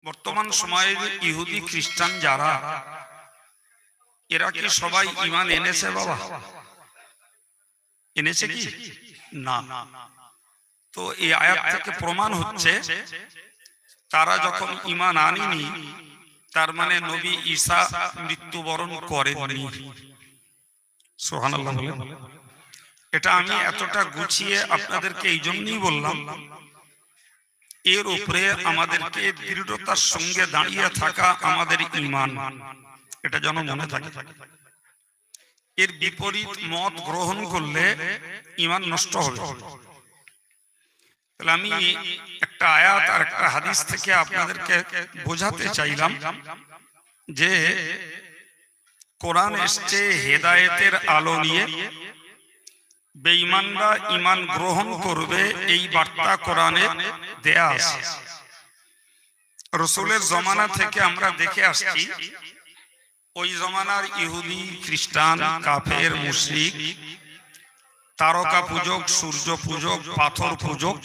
বর্তমান সময়ে ইহুদি খ্রিস্টান যারা, এরা কি সবাই ঈমান এনেছে? বাবা, এনেছে কি না? তো এই আয়াত থেকে প্রমাণ হচ্ছে তারা যখন ঈমান আনেনি, তার মানে নবী ঈসা মৃত্যুবরণ করেননি। সুবহানাল্লাহ বলেন। এটা আমি এতটা গুছিয়ে আপনাদেরকে এই জন্যই বললাম, এর উপরে আমাদেরকে দৃঢ়তার সঙ্গে দাঁড়িয়ে থাকা আমাদের ঈমান, এটা যেন মনে থাকে। এর বিপরীত মত গ্রহণ করলে ঈমান নষ্ট হবে। তাহলে আমি একটা আয়াত আর একটা হাদিস থেকে আপনাদেরকে বোঝাতে চাইলাম যে কোরআন এসছে হেদায়েতের আলো নিয়ে, বেঈমানরা ঈমান গ্রহণ করবে এই বার্তা কোরআনে দেয়া আছে। রাসূলের জমানা থেকে আমরা দেখে আসছি, ওই জমানার ইহুদি খ্রিস্টান কাফের মুশরিক, তারকা পূজক, সূর্য পূজক, পাথর পূজক,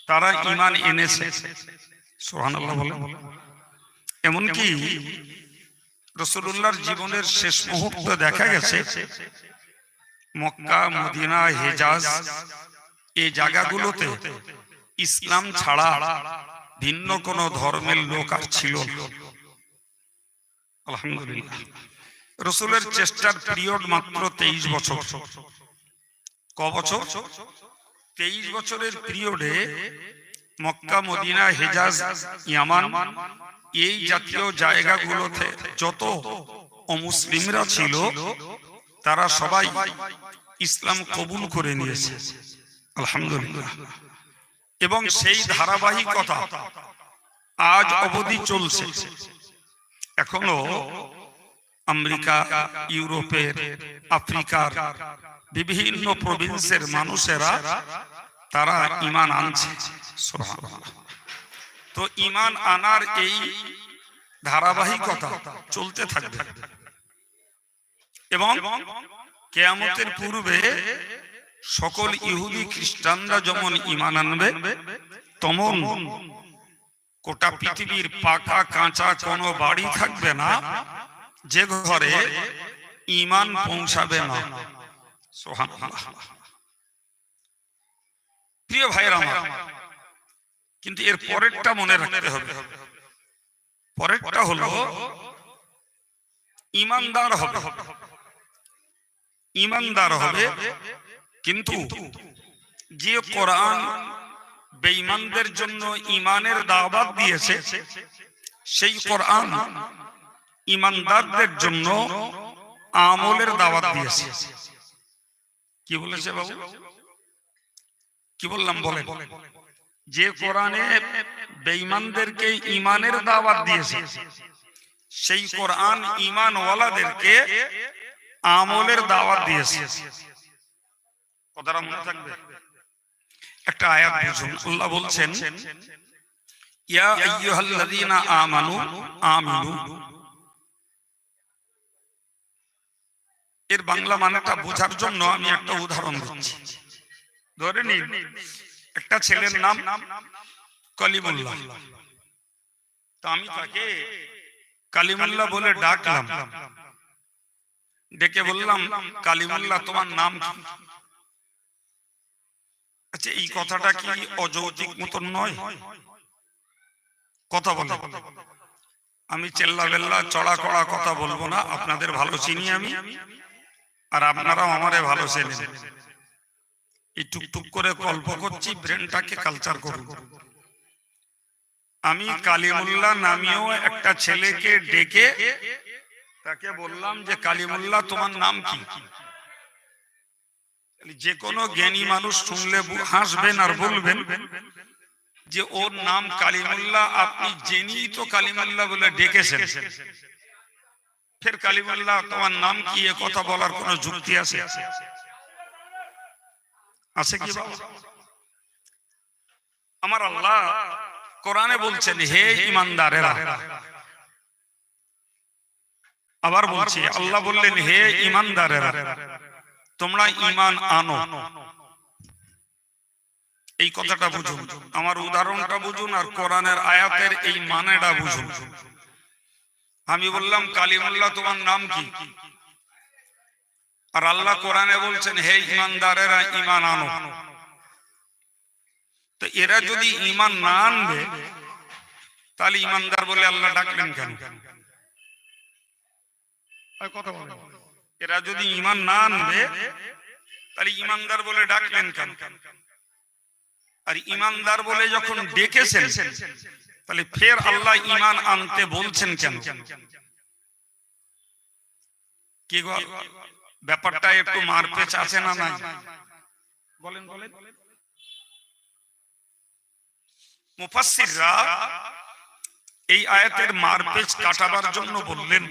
তারা ঈমান এনেছে। সুবহানাল্লাহ বলেন। এমনকি রাসূলুল্লাহর জীবনের শেষ মুহূর্তে দেখা গেছে মক্কা, মদিনা, হেজাজ এই জায়গাগুলোতে ইসলাম ছাড়া ভিন্ন কোন ধর্মের লোক আর ছিল না। আলহামদুলিল্লাহ, রাসূলের চেষ্টার পিরিয়ড মাত্র 23 বছর। ক বছর? 23 বছরের পিরিয়ডে মক্কা, মদিনা, হেজাজ, ইয়ামান এই জাতীয় জায়গাগুলোতে যত অমুসলিমরা ছিল তারা সবাই ইসলাম কবুল করে নিয়েছে। আলহামদুলিল্লাহ। এবং সেই ধারাবাহিকতা আজ অবধি চলছে। এখনো আমেরিকা, ইউরোপের, আফ্রিকার বিভিন্ন প্রভিন্সের মানুষেরা তারা ঈমান আনছে। সুবহানাল্লাহ। তো ঈমান আনার এই ধারাবাহিকতা চলতে থাকবে এবং কিয়ামতের পূর্বে সকল ইহুদি খ্রিস্টানরা যেমন ঈমান আনবে, তেমন গোটা পৃথিবীর পাকা কাঁচা কোনো বাড়ি থাকবে না যে ঘরে ঈমান পৌঁছাবে না। সুবহানাল্লাহ। প্রিয় ভাইরা আমার, কিন্তু এর পরেরটা মনে রাখতে হবে। পরেরটা হলো ঈমানদার হবে। ঈমানদার হবে, কিন্তু যে কোরআন বেঈমানদের জন্য ঈমানের দাওয়াত দিয়েছে, সেই কোরআন ঈমানদারদের জন্য আমলের দাওয়াত দিয়েছে। কি বলেছে বাবু? কি বললাম বলেন? যে কোরআনে বেঈমানদেরকে ঈমানের দাওয়াত দিয়েছে, সেই কোরআন ঈমানওয়ালাদেরকে আমলের দাওয়াত দিয়েছে। কথাটা মনে থাকবে। একটা আয়াত বুঝুন। আল্লাহ বলছেন, ইয়া আইয়ুহাল্লাযীনা আমানু আমিনু। এর বাংলা মানেটা বোঝার জন্য আমি একটা উদাহরণ দিচ্ছি। ধরে নিন একটা ছেলের নাম কালিমুল্লাহ। তো আমি তাকে কালিমুল্লাহ বলে ডাকলাম, ডেকে বললাম, কালিমুল্লাহ তোমার নাম কি? আচ্ছা, এই কথাটা কি অযৌক্তিক মতন নয়? কথা বলে আমি চেল্লা বেল্লা চড়া কড়া কথা বলবো না। আপনাদের ভালো চিনি আমি, আর আপনারাও আমারে ভালো চেনেন। এই টুকটুক করে গল্প করছি, ব্রেনটাকে কালচার করুন। আমি কালিমুল্লাহ নামীয় একটা ছেলেকে ডেকে তাকে বললাম যে কালিমুল্লাহ তোমার নাম কি? যে কোনো জ্ঞানী মানুষ শুনলে হাসবেন আর বলবেন যে ওর নাম কালিমুল্লাহ, আপনি জেনেই তো কালিমুল্লাহ বলে ডেকেছেন, ফের কালিমুল্লাহ তোমার নাম কি এ কথা বলার কোনো যুক্তি আছে? আছে কি বাবা? আমার আল্লাহ কোরআনে বলছেন, হে ঈমানদারেরা। আবার বলছি, আল্লাহ বললেন, হে ঈমানদারেরা, তোমরা ঈমান আনো। এই কথাটা বুঝুন, আমার উদাহরণটা বুঝুন আর কোরআনের আয়াতের এই মানেটা বুঝুন। আমি বললাম কালিমুল্লাহ তোমার নাম কি? আর আল্লাহ কোরআনে বলছেন হে ঈমানদারেরা ঈমান আনো। তো এরা যদি ঈমান না আনবে তাহলে ঈমানদার বলে আল্লাহ ডাকলেন কেন? কথা বলেন, এরা যদি ঈমান না আনবে তাহলে ঈমানদার বলে ডাকলেন কেন? আর ঈমানদার বলে যখন ডেকেছেন তাহলে ফের আল্লাহ ঈমান আনতে বলছেন কেন? কি গো, ব্যাপারটা একটু মারপেচ আছে না নাই? বলেন বলেন। মুফাসসিররা এই আয়াতের মারপেচ কাটাবার জন্য বললেন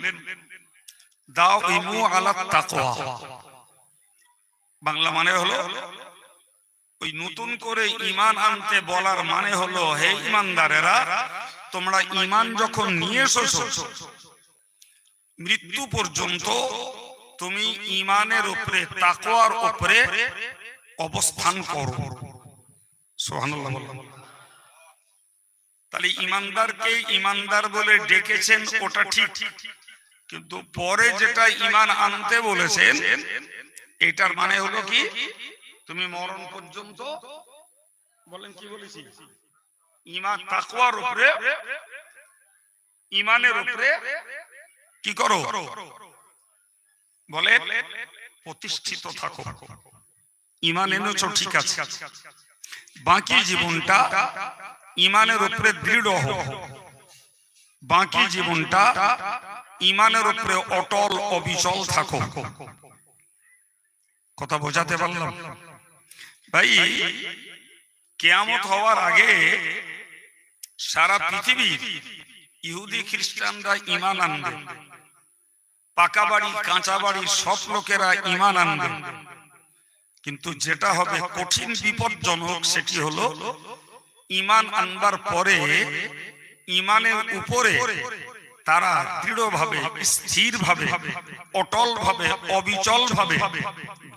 দাউমু আলা তাকওয়া। বাংলা মানে হলো ওই নতুন করে ঈমান আনতে বলার মানে হলো হে ঈমানদারেরা তোমরা ঈমান যখন নিয়ে এসেছো মৃত্যু পর্যন্ত তুমি ঈমানের উপরে তাকওয়ার উপরে অবস্থান করো। সুবহানাল্লাহ। তাহলে ঈমানদারকে ঈমানদার বলে ডেকেছেন ওটা ঠিক, কিন্তু পরে যেটা ঈমান আনতে বলেছেন এটার মানে হলো কি তুমি মরণ পর্যন্ত, বলেন কি বলেছি, ঈমান তাকওয়ার উপরে ঈমানের উপরে কি করো, বলে প্রতিষ্ঠিত থাকো। ঈমান এনেছো ঠিক আছে, বাকি জীবনটা ঈমানের উপরে দৃঢ় হও, বাকি জীবনটা ঈমানের উপরে অটল অবিচল থাকো। কথা বোঝাতে পারলাম ভাই? কিয়ামত হওয়ার আগে সারা পৃথিবীর ইহুদি খ্রিস্টানরা ঈমান আনবে, পাকা বাড়ি কাঁচা বাড়ি সব লোকেরা ঈমান আনবে, কিন্তু যেটা হবে কঠিন বিপজ্জনক সেটি হলো ঈমান আনবার পরে ঈমানের উপরে তারা দৃঢ়ভাবে স্থিরভাবে অটলভাবে অবিচলভাবে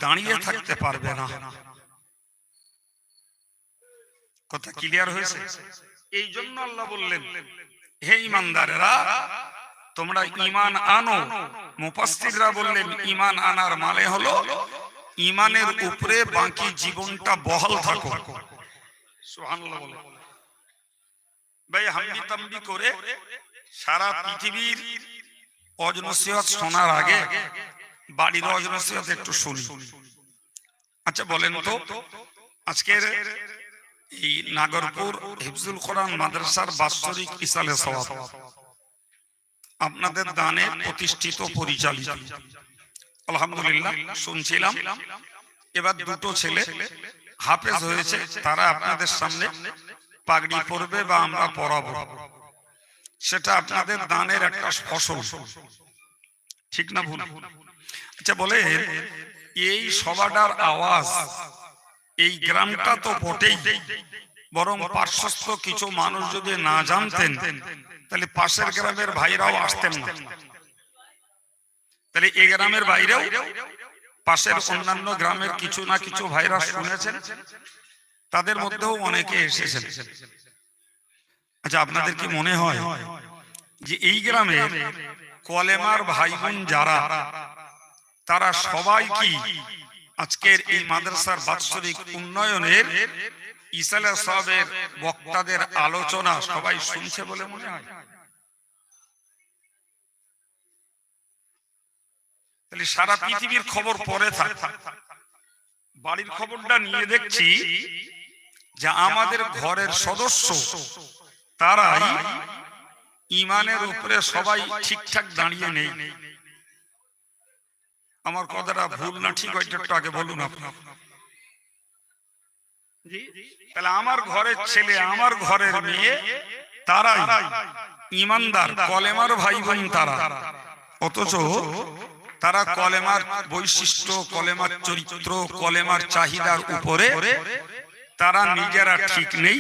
দাঁড়িয়ে থাকতে পারবে না। কথা ক্লিয়ার হয়েছে? এই জন্য আল্লাহ বললেন হে ঈমানদারেরা তোমরা ঈমান আনো। মুফাসসিররা বললেন ঈমান আনার মানে হলো ঈমানের উপরে বাকি জীবনটা বহাল থাকো। সুবহানাল্লাহ। ভাই হামদি তামদি করে সারা পৃথিবীর ওয়াজ নসিহত শোনার আগে বাড়ির ওয়াজ নসিহত একটু শুনি। আচ্ছা বলেন তো আজকের এই নাগরপুর হিফজুল কোরআন মাদ্রাসার বাৎসরিক ইসালে সওয়াব আপনাদের দানে প্রতিষ্ঠিত পরিচালিত, আলহামদুলিল্লাহ শুনছিলাম। এবার দুটো ছেলে হাফেজ হয়েছে, তারা আপনাদের সামনে পাগড়ি পরবে বা আমরা পরাবো, সেটা আপনাদের দানের একটা ফসল, ঠিক না ভুল? আচ্ছা বলে এই সভাটার আওয়াজ এই গ্রামটা তো বটেই, বরং পার্শ্বস্থ কিছু মানুষ যদি না জানতেন তাহলে পাশের গ্রামের ভাইরাও আসতেন না। তাহলে এই গ্রামের বাইরেও পাশের অন্যান্য গ্রামের কিছু না কিছু ভাইরা শুনেছেন, তাদের মধ্যেও অনেকে এসেছেন। আচ্ছা আপনাদের কি মনে হয় যে এই গ্রামের কলেমার ভাই বোন যারা তারা সবাই কি আজকের এই মাদ্রাসার বাৎসরিক উন্নয়নের ইসালে সাহেবের বক্তাদের আলোচনা সবাই শুনছে বলে মনে হয়? তাহলে সারা পৃথিবীর খবর পরে থাক, বাড়ির খবরটা নিয়ে দেখছি যে আমাদের ঘরের সদস্য তারাই ঈমানের উপরে সবাই ঠিকঠাক দাঁড়িয়ে নেই। আমার কথাটা ভুল না ঠিক ওইটা একটু আগে বলুন আপনার। তাহলে আমার ঘরের ছেলে আমার ঘরের মেয়ে তারাই ঈমানদার কলেমার ভাই বোন তারা, অথচ তারা কলেমার বৈশিষ্ট্য কলেমার চরিত্র কলেমার চাহিদার উপরে তারা নিজেরা ঠিক নেই।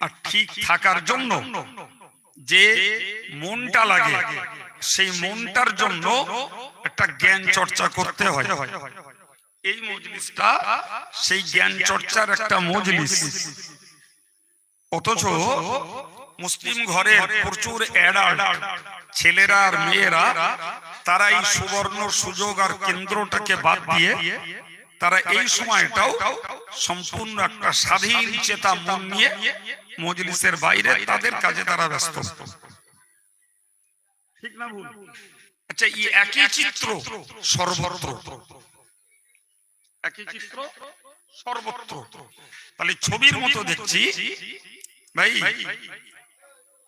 আর ঠিক থাকার জন্য যে মনটা লাগে সেই মনটার জন্য একটা জ্ঞান চর্চা করতে হয়। এই মজলিসটা সেই জ্ঞান চর্চার একটা মজলিস, অথচ মুসলিম ঘরের প্রচুর অ্যাডাল্ট ছেলেরা আর মেয়েরা তারা এই সুবর্ণ সুযোগ আর কেন্দ্রটাকে বাদ দিয়ে তারা এই সময়টাও সম্পূর্ণ একটা স্বাধীন চেতা মন নিয়ে মজলিসের বাইরে তাদের কাজে তারা ব্যস্ত। ঠিক না ভুল? আচ্ছা, এই একই চিত্র সর্বত্র, একই চিত্র সর্বত্র, তাহলে ছবির মতো দেখছি ভাই।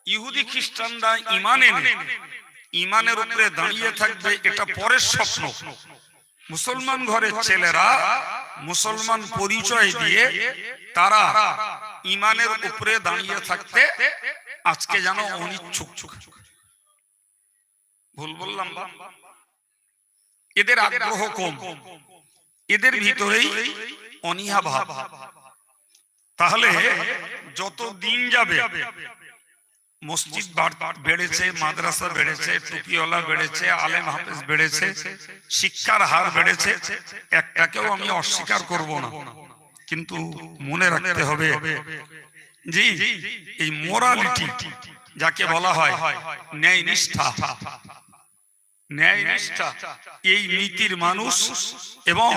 ইহুদি খ্রিস্টানরা ইমানের উপরে দাঁড়িয়ে থাকবে এটা পরের স্বপ্ন। মুসলমান ঘরের ছেলেরা মুসলমান পরিচয় দিয়ে তারা ইমানের উপরে দাঁড়িয়ে থাকতে আজকে যেন অনিচ্ছুক। ভুল বললাম? এদের আগ্রহ কম, এদের ভিতরেই অনীহা ভাব। তাহলে যত দিন যাবে মসজিদ বেড়েছে, মাদ্রাসা বেড়েছে, টুপিওয়ালা বেড়েছে, আলেম হাফেজ বেড়েছে, শিক্ষার হার বেড়েছে, একটাকেও আমি অস্বীকার করব না, কিন্তু মনে রাখতে হবে জি এই মোরালিটি যাকে বলা হয় ন্যায় নিষ্ঠা, ন্যায় নিষ্ঠা, এই নীতির মানুষ এবং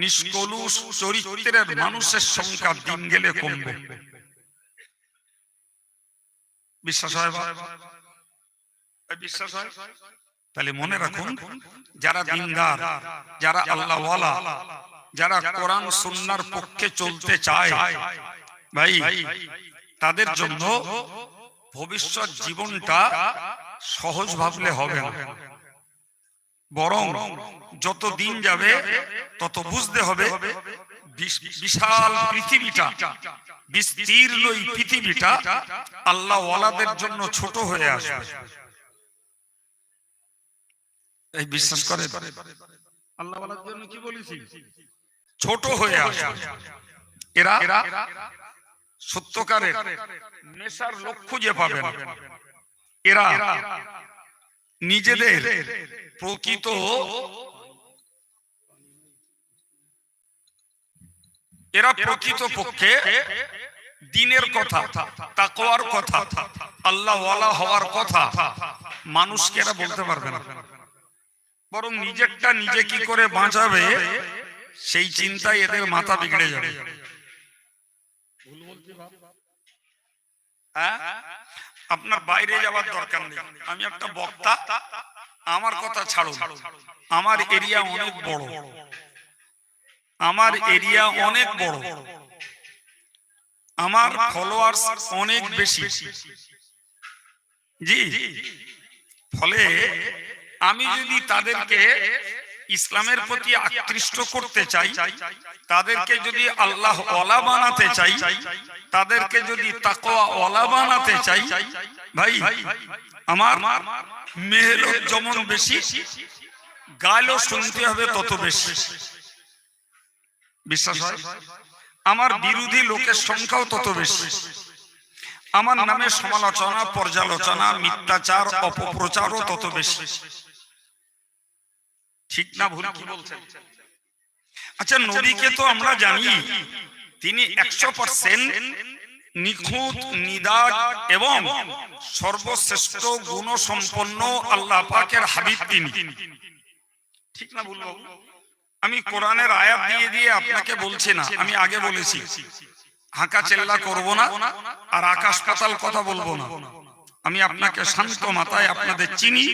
নিষ্কলুষ চরিত্রের মানুষের সংখ্যা দিন গেলে কমবে। বিশ্বাস হয়? বিশ্বাস হয়? তাহলে মনে রাখুন, যারা দিনদার, যারা আল্লাহওয়ালা, যারা কোরআন সুন্নাহর পক্ষে চলতে চায় ভাই, তাদের জন্য ভবিষ্যৎ জীবনটা সহজ ভাবলে হবে না, বরং যত দিন যাবে তত বুঝতে হবে বিশাল পৃথিবীটা, বিস্তীর্ণ এই পৃথিবীটা আল্লাহ ওয়ালাদের জন্য ছোট হয়ে আসবে। এই বিশ্বাস করে? আল্লাহ ওয়ালাদের জন্য কি বলেছি? ছোট হয়ে আসবে। এরা সত্যকারের নেশার লোক খুঁজে পাবে না। এরা নিজেদের প্রকৃত পক্ষে দিনের কথা, তাকওয়ার কথা, আল্লাহ ওয়ালা হওয়ার কথা মানুষকে এরা বলতে পারবে না, বরং নিজেরটা নিজে কি করে বাঁচাবে সেই চিন্তায় এদের মাথা বিগড়ে যাবে। আপনার বাইরে যাওয়ার দরকার নেই, আমি একটা বক্তা, আমার কথা ছাড়ুন, আমার এরিয়া অনেক বড়, আমার এরিয়া অনেক বড়, আমার ফলোয়ার্স অনেক বেশি জি। ফলে আমি যদি তাদেরকে ইসলামের প্রতি আকৃষ্ট করতে চাই, তাদেরকে যদি আল্লাহ ওয়ালা বানাতে চাই, তাদেরকে যদি তাকওয়া ওয়ালা বানাতে চাই, ভাই আমার মেহনত যেমন বেশি, গালও শুনতে হবে তত বেশি। বিশ্বাস হয়? আমার বিরোধী লোকের সংখ্যাও তত বেশি, আমার নামে সমালোচনা, পর্যালোচনা, মিথ্যাচার, অপপ্রচারও তত বেশি। ঠিক না ভুল কি বলছেন? আচ্ছা, নবীকে তো আমরা জানি তিনি 100% নিখুঁত, নিদাগ এবং সর্বশ্রেষ্ঠ গুণসম্পন্ন আল্লাহ পাকের হাবিব তিনি। ঠিক না ভুল? আমি কোরআনের আয়াত দিয়ে দিয়ে আপনাকে বলছি না, আমি আগে বলেছি হাঁকা চেল্লা করব না আর আকাশ পাতাল কথা বলবো না। আমি আপনাকে শান্ত মাথায় আপনাদের চিনি,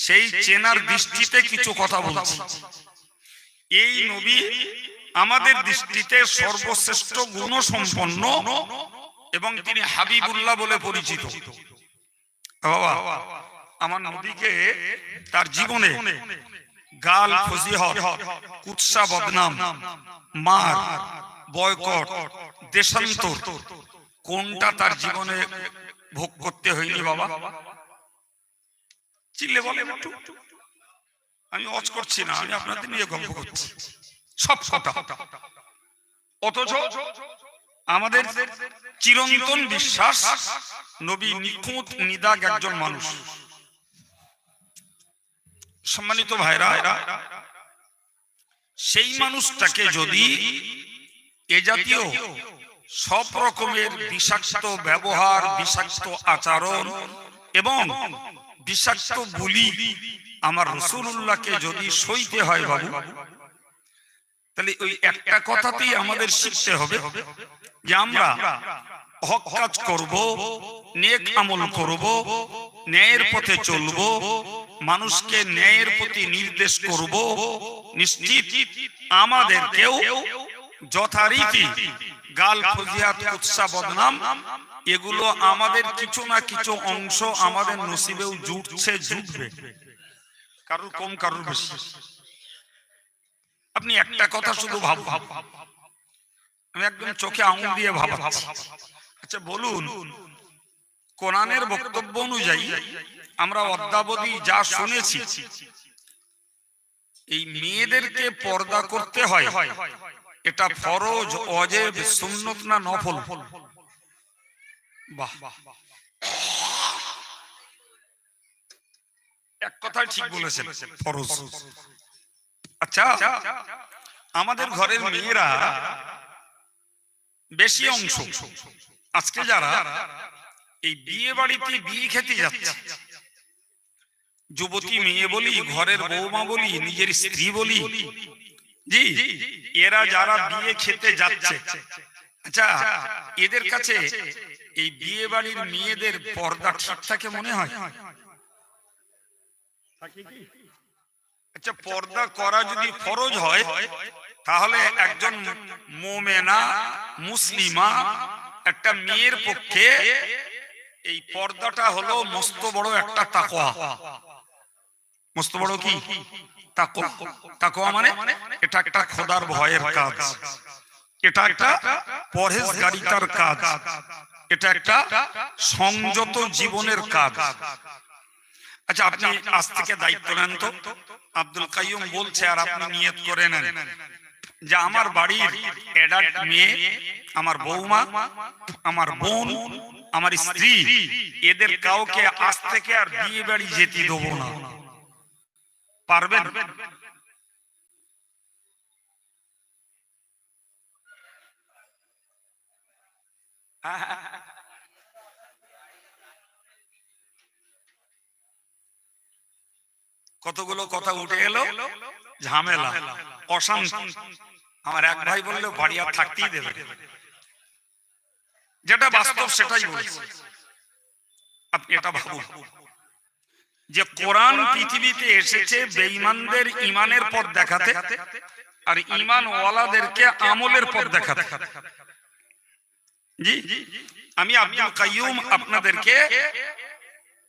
সেই চেনার দৃষ্টিতে কিছু কথা বলছি। এই নবী আমাদের দৃষ্টিতে সর্বশ্রেষ্ঠ গুণসম্পন্ন এবং তিনি হাবিবুল্লাহ বলে পরিচিত। বাবা, আমার নবীকে তার জীবনে গাল ফজিহত, কুৎসা, বদনাম, মার, বয়কট, দেশান্তর কোনটা তার জীবনে ভোগ করতে হয়নি বাবা? চিল্লে বলেন একটু। আমি ওয়াজ করছি না, আমি আপনাদের নিয়ে গল্প করছি সব কথা। অথচ আমাদের চিরন্তন বিশ্বাস নবী নিখুঁত, নিদাগ একজন মানুষ। সম্মানিত ভাইরা, সেই মানুষটাকে যদি এ জাতীয় সব রকমের বিষাক্ত ব্যবহার, বিষাক্ত আচরণ এবং বিষাক্ত বুলি আমার রাসূলুল্লাহকে যদি সইতে হয় বাবু, তাহলে ওই একটা কথাতেই আমাদের শিখতে হবে যে আমরা হক কাজ করব, নেক আমল করব, ন্যায়ের পথে চলব, মানুষকে ন্যায়ের প্রতি নির্দেশ করব। নিশ্চিত আমাদেরকেও যথারীতি গাল ফজিয়াত, কুৎসা, বদনাম এগুলো আমাদের কিছু না কিছু অংশ আমাদের নসিবেও জুটবে, কারোর কম কারোর বেশি। আপনি একটা কথা শুধু ভাবুন, আমি একদম চোখে আঙুল দিয়ে ভাবাচ্ছি। আচ্ছা বলুন, কোরআনের বক্তব্য অনুযায়ী আমরা অদ্যাবধি যা শুনেছি, এই মেয়েদেরকে পর্দা করতে হয়, এটা ফরজ, ওয়াজিব, সুন্নত না নফল? বাহ, এক কথাই ঠিক বলেছেন, ফরজ। আচ্ছা, আমাদের ঘরের মেয়েরা বেশি অংশ আজকে যারা এই বিয়ে বাড়িতে বিয়ে খেতে যাচ্ছে, যুবতী মেয়ে বলি, ঘরের বৌমা বলি, নিজের স্ত্রী বলি, জি, এরা যারা বিয়ে খেতে যাচ্ছে, আচ্ছা এদের কাছে এই বিয়ে বাড়ির মেয়েদের পর্দা ঠিক থাকে মনে হয়? আচ্ছা, পর্দা করা যদি ফরজ হয়, তাহলে একজন মুমিনা মুসলিমা একটা মেয়ের পক্ষে এই পর্দাটা হলো মস্ত বড় একটা তাকওয়া। মস্ত বড় কি তাকওয়া? তাকওয়া মানে এটা একটা খোদার ভয়ের কাজ, এটা একটা পরহেজগারিতার কাজ, এটা একটা সংযত জীবনের কাজ। আচ্ছা, আপনি আজ থেকে দায়িত্ব নেন তো। আব্দুল কাইয়ুম বলছে, আর আপনি নিয়ত করে নেন যে আমার বাড়ির অ্যাডাল্ট মেয়ে, আমার বৌমা, আমার বোন, আমার স্ত্রী, এদের কাউকে আজ থেকে আর বিয়ে বাড়ি যেতে দেবো না। পারবেন? কতগুলো কথা উঠে এলো, ঝামেলা, অশান্তি। আমার এক ভাই বললো বাড়ি আর থাকতেই দেবে, যেটা বাস্তব সেটাই বলছি। আপনি এটা ভাবুন যে কোরআন পৃথিবীতে এসেছে বেঈমানদের ইমানের পথ দেখাতে, আর ইমান ওয়ালাদেরকে আমলের পথ দেখাতে। জি, আমি আব্দুল কাইয়ুম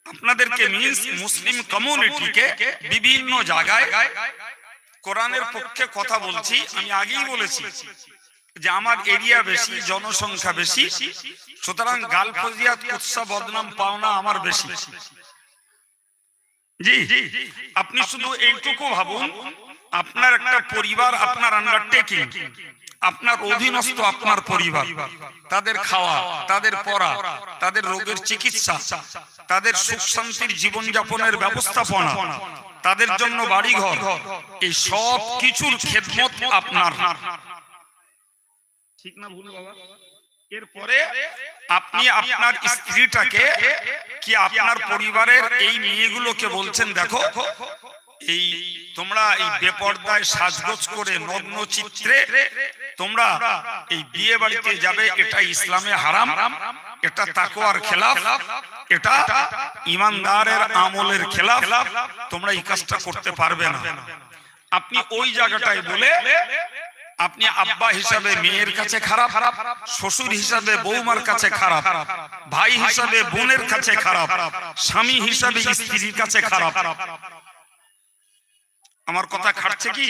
আপনাদেরকে মিন্স মুসলিম কমিউনিটিকে বিভিন্ন জায়গায় কোরআনের পক্ষে কথা বলছি। আমি আগেই বলেছি যে আমার এরিয়া বেশি, জনসংখ্যা বেশি, সুতরাং গাল ফজিয়াত, কুৎসা, বদনাম পাওনা আমার বেশি। জি, আপনি শুধু এইটুকু ভাবুন, আপনার একটা পরিবার আপনার আন্ডারটেকিং, আপনার অধীনস্থ আপনার পরিবার, তাদের খাওয়া, তাদের পড়া, তাদের রোগের চিকিৎসা, তাদের সুখ শান্তির জীবনযাপনের ব্যবস্থাপনা, তাদের জন্য বাড়িঘর, এই সব কিছুর খেদমত আপনার। ঠিক না ভুল বাবা? এরপরে আপনি আপনার স্ত্রীটাকে কি আপনার পরিবারের এই মেয়েগুলোকে বলছেন, দেখো এই তোমরা এই বেপরদায় সাজগোজ করে নগ্ন চিত্রে তোমরা এই বিয়ে বাড়িতে যাবে, এটা ইসলামে হারাম, এটা তাকওয়ার খেলাফ, এটা ইমানদারের আমলের খেলাফ, তোমরা এই কাজটা করতে পারবে না। আপনি ওই জায়গাটায় বলে আপনি আব্বা হিসাবে মেয়ের কাছে খারাপ, শ্বশুর হিসাবে বৌমার কাছে খারাপ, ভাই হিসাবে বোনের কাছে খারাপ, স্বামী হিসাবে স্ত্রীর কাছে খারাপ। আমার কথা খাটছে কি?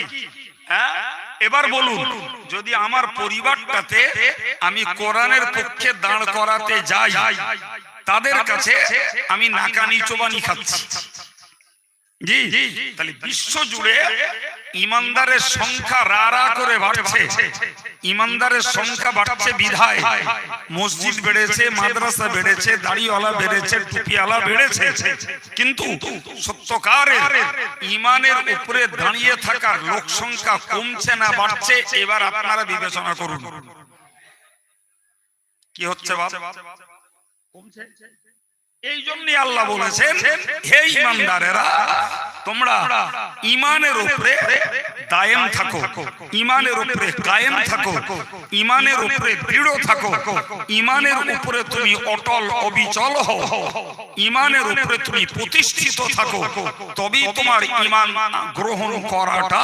এবার বলুন, যদি আমার পরিবারটাতে আমি কোরআনের পক্ষে দাঁড় করাতে যাই, তাদের কাছে আমি নাকানি চোবানি খাচ্ছি, জি, তাহলে বিশ্ব জুড়ে ইমানদারের সংখ্যা রা করে বাড়ছে, ইমানদারের সংখ্যা বাড়ছে বিধায় মসজিদ বেড়েছে, মাদ্রাসা বেড়েছে, দাড়িওয়ালা বেড়েছে, টুপিওয়ালা বেড়েছে, কিন্তু সত্যকারের ইমানের উপরে দাঁড়িয়ে থাকার লোক সংখ্যা কমছে না বাড়ছে? এবার আপনারা বিবেচনা করুন কি হচ্ছে বাবা? কমছে। এই জন্যই আল্লাহ বলেছেন, হে ঈমানদারেরা, তোমরা ঈমানের উপরে দায়েম থাকো, ঈমানের উপরে কায়েম থাকো, ঈমানের উপরে দৃঢ় থাকো, ঈমানের উপরে তুমি অটল অবিচল হও, ঈমানের উপরে তুমি প্রতিষ্ঠিত থাকো, তবেই তোমার ঈমান গ্রহণ করাটা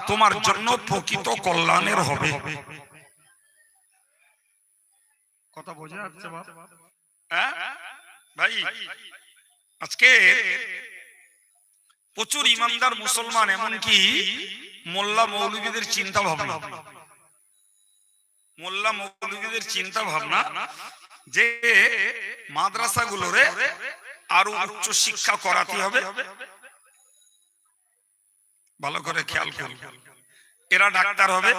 তোমার জন্য প্রকৃত কল্যাণের হবে। কথা বোঝা যাচ্ছে বাবা? হ্যাঁ ভাই, আজকে প্রচুর ইমানদার মুসলমান, এমনকি মোল্লা মৌলবীদের চিন্তা ভাবনা, মোল্লা মৌলবীদের চিন্তা ভাবনা যে মাদ্রাসাগুলোরে আরো উচ্চ শিক্ষা করাতে হবে। ভালো করে খেয়াল করুন, এরা ডাক্তার হবে,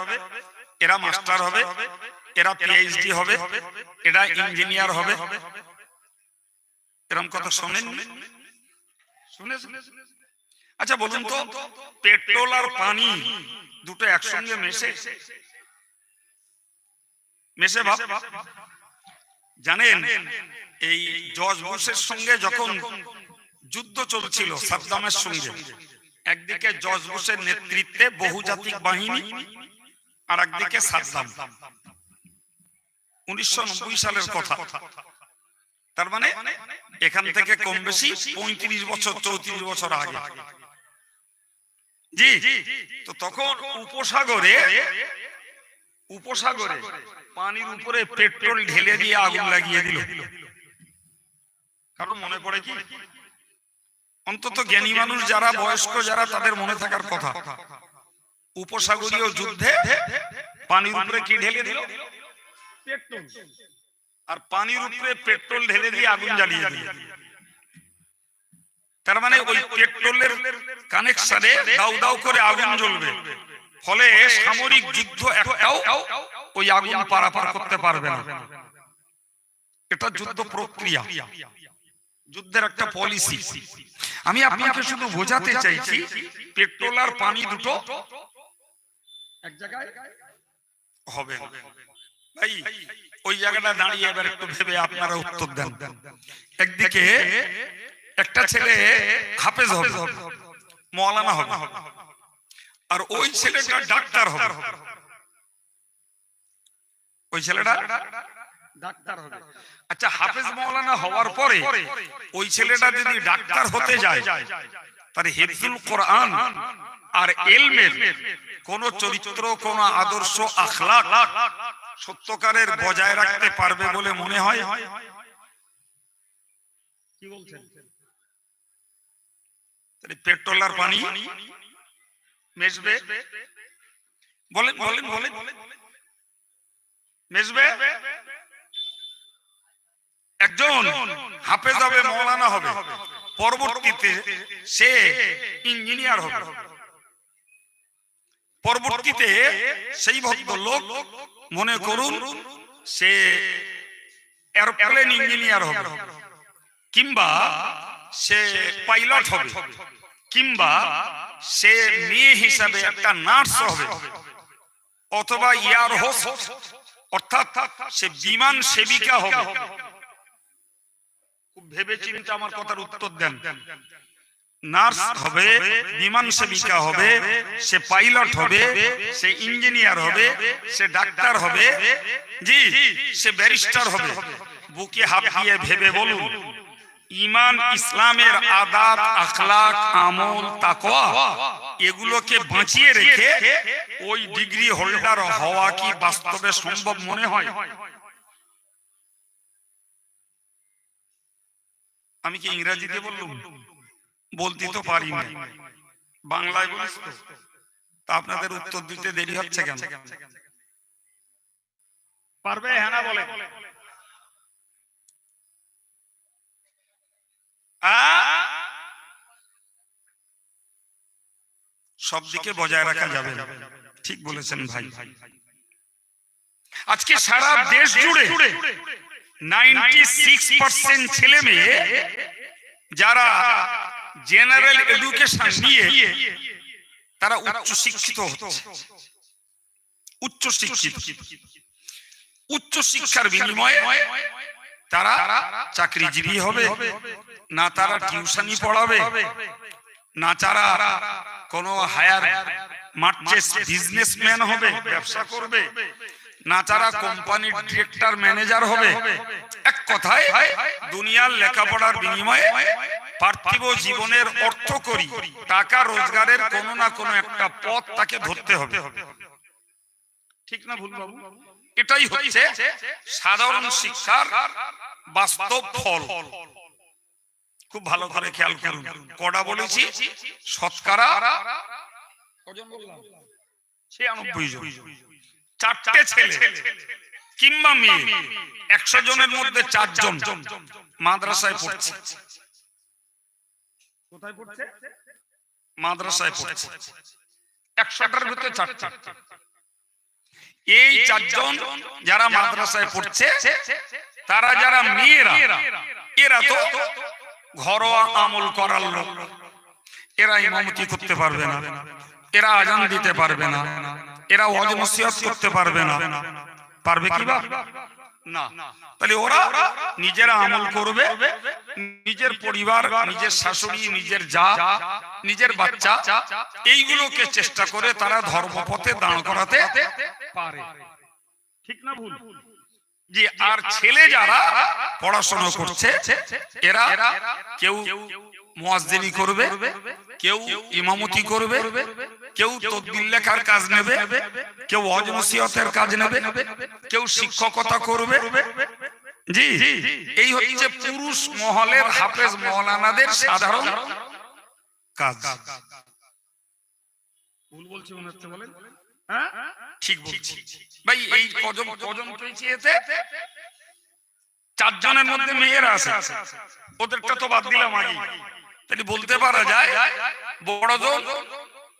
এরা মাস্টার হবে, এরা পিএইচডি হবে, এরা ইঞ্জিনিয়ার হবে। এরকম কথা শোনেন? শুনেছেন? আচ্ছা বলুন তো, পেট্রোল আর পানি দুটো একসঙ্গে মেশে ভাব জানেন? এই জর্জ বুশের সঙ্গে যখন যুদ্ধ চলছিল সাদ্দামের সঙ্গে, একদিকে জর্জ বুশের নেতৃত্বে বহুজাতিক বাহিনী আর একদিকে সাদ্দাম, 1990 সালের কথা। তার মানে এখান থেকে কম বেশি 35 বছর 34 বছর আগে। জি, তো তখন উপসাগরে পানির উপরে পেট্রোল ঢেলে দিয়ে আগুন লাগিয়ে দিল। কারণ মনে পড়ে কি? অন্তত জ্ঞানী মানুষ যারা, বয়স্ক যারা, তাদের মনে থাকার কথা, উপসাগরীয় যুদ্ধে পানির উপরে কি ঢেলে দিল? পেট্রোল। আর পানির উপরে পেট্রোল ঢেলে দিয়ে আগুন জ্বালিয়ে দিল। তার মানে ওই পেট্রোলের কানেকশনে দাউ দাউ করে আগুন জ্বলবে, ফলে সামরিক যুদ্ধ একটাও ওই আগুন পারাপার করতে পারবে না। এটা যুদ্ধ প্রক্রিয়া, যুদ্ধের একটা পলিসি। আমি আপনাকে শুধু বোঝাতে চাইছি, পেট্রোল আর পানি দুটো এক জায়গায় হবে ভাই। ওই জায়গাটা দাঁড়িয়ে এবার একটু ভেবে আপনারা উত্তর দেন। একদিকে একটা ছেলে হাফেজ হবে, মাওলানা হবে, আর ওই ছেলেটা ডাক্তার হবে। ওই ছেলেটা ডাক্তার হবে। আচ্ছা, হাফেজ মাওলানা হওয়ার পরে ওই ছেলেটা যদি ডাক্তার হতে যায়, তার হিফজুল কোরআন আর ইলমের কোন চরিত্র, কোন আদর্শ, আখলাক সত্যকারের বজায় রাখতে পারবে বলে মনে হয়? কি বলছেন? পেট্রোল আর পানি মেশবে? বলেন বলেন বলেন, মেশবে? একজন হাফেজ হবে, মাওলানা হবে, পরবর্তীতে সে ইঞ্জিনিয়ার হবে, পরবর্তীতে সেই ভদ্রলোক মনে করুন সে এরোপ্লেন ইঞ্জিনিয়ার হবে, কিংবা সে পাইলট হবে, কিংবা সে মেয়ে হিসাবে একটা নার্স হবে, অথবা এয়ার হোস্ট অর্থাৎ সে বিমান সেবিকা হবে। খুব ভেবে চিন্তে আমার কথার উত্তর দেন। নার্স হবে, বিমান সেবিকা হবে, সে পাইলট হবে, সে ইঞ্জিনিয়ার হবে, সে ডাক্তার হবে, জি, সে ব্যারিস্টার হবে। বুকে হাত দিয়ে ভেবে বলুন, ঈমান, ইসলামের আদাব, আখলাক, আমল, তাকওয়া এগুলোকে বাঁচিয়ে রেখে ওই ডিগ্রি হোল্ডার হওয়া কি বাস্তবে সম্ভব মনে হয়? আমি কি ইংরেজিতে বললাম? বলতে তো পারি না, বাংলায় বলিস তো। তা আপনাদের উত্তর দিতে দেরি হচ্ছে কেন? পারবে? হ্যাঁ না বলে। সব দিকে বজায় রাখা যাবে না। ঠিক বলেছেন ভাই। আজকে সারা দেশ জুড়ে 96% ছেলে মেয়ে যারা জেনারেল এডুকেশন নিয়ে তারা উচ্চ শিক্ষিত হচ্ছে। উচ্চ শিক্ষিত, উচ্চ শিক্ষার বিনিময়ে তারা চাকরিজীবী হবে না, তারা টিউশনি পড়াবে না, তারা কোনো হায়ার মার্চেন্ট বিজনেসম্যান হবে, ব্যবসা করবে না, তারা কোম্পানির ডিরেক্টর ম্যানেজার হবে। এক কথায় দুনিয়ার লেখাপড়ার বিনিময়ে পার্থিব জীবনের অর্থ করি টাকা রোজগারের কোনো না কোনো একটা পথ তাকে ধরতে হবে। ঠিক না ভুল বাবু? এটাই হচ্ছে সাধারণ শিক্ষার বাস্তব ফল। খুব ভালো করে খেয়াল করুন। কটা বলেছি? শতকরা কজন বললাম? 96 জন। 4টে ছেলে কিংবা মেয়ে 100 জনের মধ্যে 4 জন মাদ্রাসায় পড়ছে। কোথায় পড়ছে? মাদ্রাসায় পড়ছে। 100টার ভিতরে 4টা। এই 4 জন যারা মাদ্রাসায় পড়ছে, তারা যারা মেয়েরা, এরা তো ঘরোয়া আমল করার লোক। এরা ইমামতি করতে পারবে না, এরা আজান দিতে পারবে না, এরা ওয়াজ নসিহত করতে পারবে না। পারবে কি বা? না। তাহলে ওরা নিজেরা আমল করবে, নিজের পরিবার, নিজের শাশুড়ি, নিজের যা, নিজের বাচ্চা, এইগুলোকে চেষ্টা করে তারা ধর্মপথে দাঁড় করাতে পারে। ঠিক না ভুল? যে আর ছেলে যারা পড়াশোনা করছে, এরা কেউ মুয়াজ্জিনি করবে, কেউ ইমামতি করবে, কেউ তাকবীর লেখার কাজ নেবে, কেউ ওয়াজ নসিহতের কাজ নেবে, কেউ শিক্ষকতা করবে। জি, এই হচ্ছে পুরুষ মহলের হাফেজ মাওলানাদের সাধারণ কাজ। ভুল বলছি মনে হচ্ছে? বলেন। হ্যাঁ ঠিক বলছি ভাই। এই কজন পেয়েছি এতে? 4 জনের মধ্যে মেয়েরা আছে, ওদেরটা তো বাদ দিলাম আগে। তাহলে বলতে পারা যায় বড় জন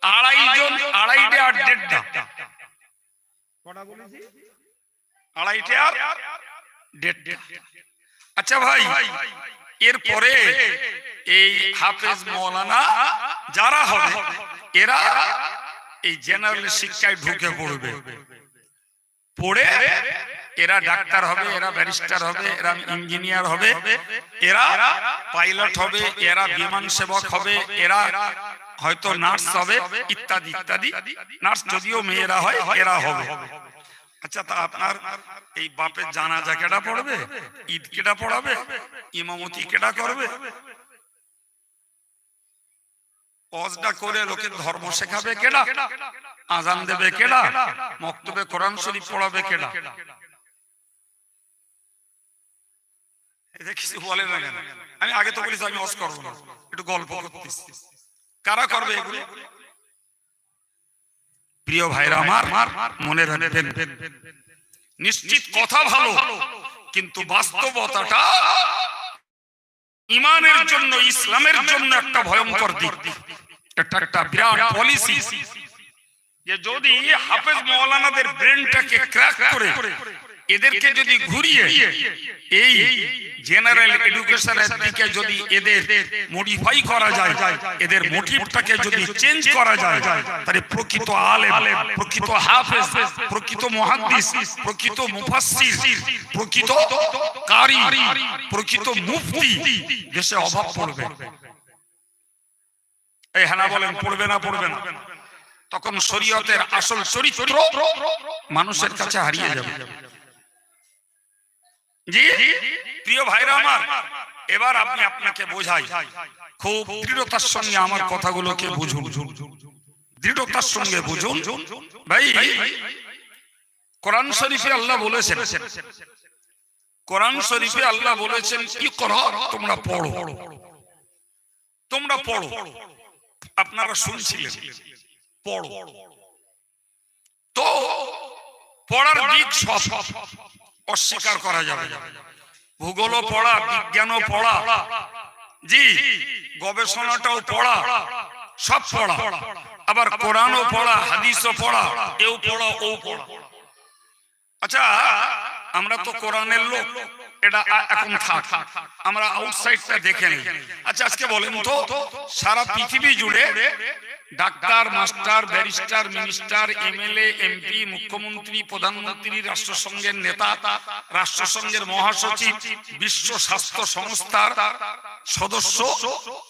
2.5 জন, 2.5টে আর 1.5টা। কটা বলেছি? 2.5টে আর 1.5টা। আচ্ছা ভাই, এরপরে এই হাফেজ মাওলানা যারা হবে, এরা এই জেনারেল শিক্ষায় ঢুকে পড়বে। পড়ে এরা ডাক্তার হবে, এরা ব্যারিস্টার হবে, এরা ইঞ্জিনিয়ার হবে, এরা পাইলট হবে, এরা বিমান সেবক হবে, এরা হয়তো নার্স হবে, ইত্যাদি ইত্যাদি। নার্স যদিও মেয়েরা হয়, এরা হবে। আচ্ছা, তা আপনার এই বাপের জানাজা কেডা পড়বে? ঈদ কেডা পড়াবে? ইমামতি কেডা করবে? ওয়াজটা করে লোকে ধর্ম শেখাবে কেডা? আজান দেবে কেডা? মক্তবে কোরআন শরীফ পড়াবে কেডা? এটা কিছু বলে না কেন? আমি আগে তো বলেছি আমি ওয়াজ করব না, একটু গল্প করতেছি। কারা করবে এগুলো? প্রিয় ভাইরা আমার, মনে রাখবেন, নিশ্চিত কথা ভালো, কিন্তু বাস্তবতাটা ইমানের জন্য, ইসলামের জন্য একটা ভয়ঙ্কর দিক। এটা একটা বিরাট পলিসি যে যদি হাফেজ মাওলানাদের ব্রেনটাকে ক্র্যাক করে এদেরকে যদি ঘুরিয়ে এই জেনারেল এডুকেশনের দিকে যদি এদের মডিফাই করা যায়, এদের মোটিভটাকে যদি চেঞ্জ করা যায়, তাহলে প্রকৃত আলেম, প্রকৃত হাফেজ, প্রকৃত মুহাদ্দিস, প্রকৃত মুফাসসির, প্রকৃত কারি, প্রকৃত মুফতি দেশে অভাব পড়বে। এই হ্যাঁ বলেন, পড়বে না? পড়বে না? তখন শরীয়তের আসল চরিত্র মানুষের কাছে হারিয়ে যাবে। জি প্রিয় ভাইরা আমার, এবার আমি আপনাকে বোঝাই, খুব দৃঢ়তার সঙ্গে আমার কথাগুলোকে বুঝুন, দৃঢ়তার সঙ্গে বুঝুন ভাই। কোরআন শরীফে আল্লাহ বলেছেন, কোরআন শরীফে আল্লাহ বলেছেন ইকরা, তোমরা পড়ো, তোমরা পড়ো। আপনারা শুনছিলেন, পড়ো। তো পড়ার দিক সব অস্বীকার করা যাবে না। ভূগোলও পড়া, বিজ্ঞানও পড়া, জি গবেষণাটাও পড়া, সব পড়া, আবার কোরআনও পড়া, হাদিসও পড়া, এও পড়া ও পড়া। আচ্ছা, আমরা তো কোরআনের লোক, এটা এখন থাক, আমরা আউটসাইডটা দেখে নিই। আচ্ছা, আজকে বলেন তো, সারা পৃথিবী জুড়ে doctor, master, barrister, minister, MLA, MP, মুখ্যমন্ত্রী, প্রধানমন্ত্রী, রাষ্ট্রসংঘের নেতা, রাষ্ট্রসংঘের মহাসচিব, বিশ্ব স্বাস্থ্য সংস্থার সদস্য,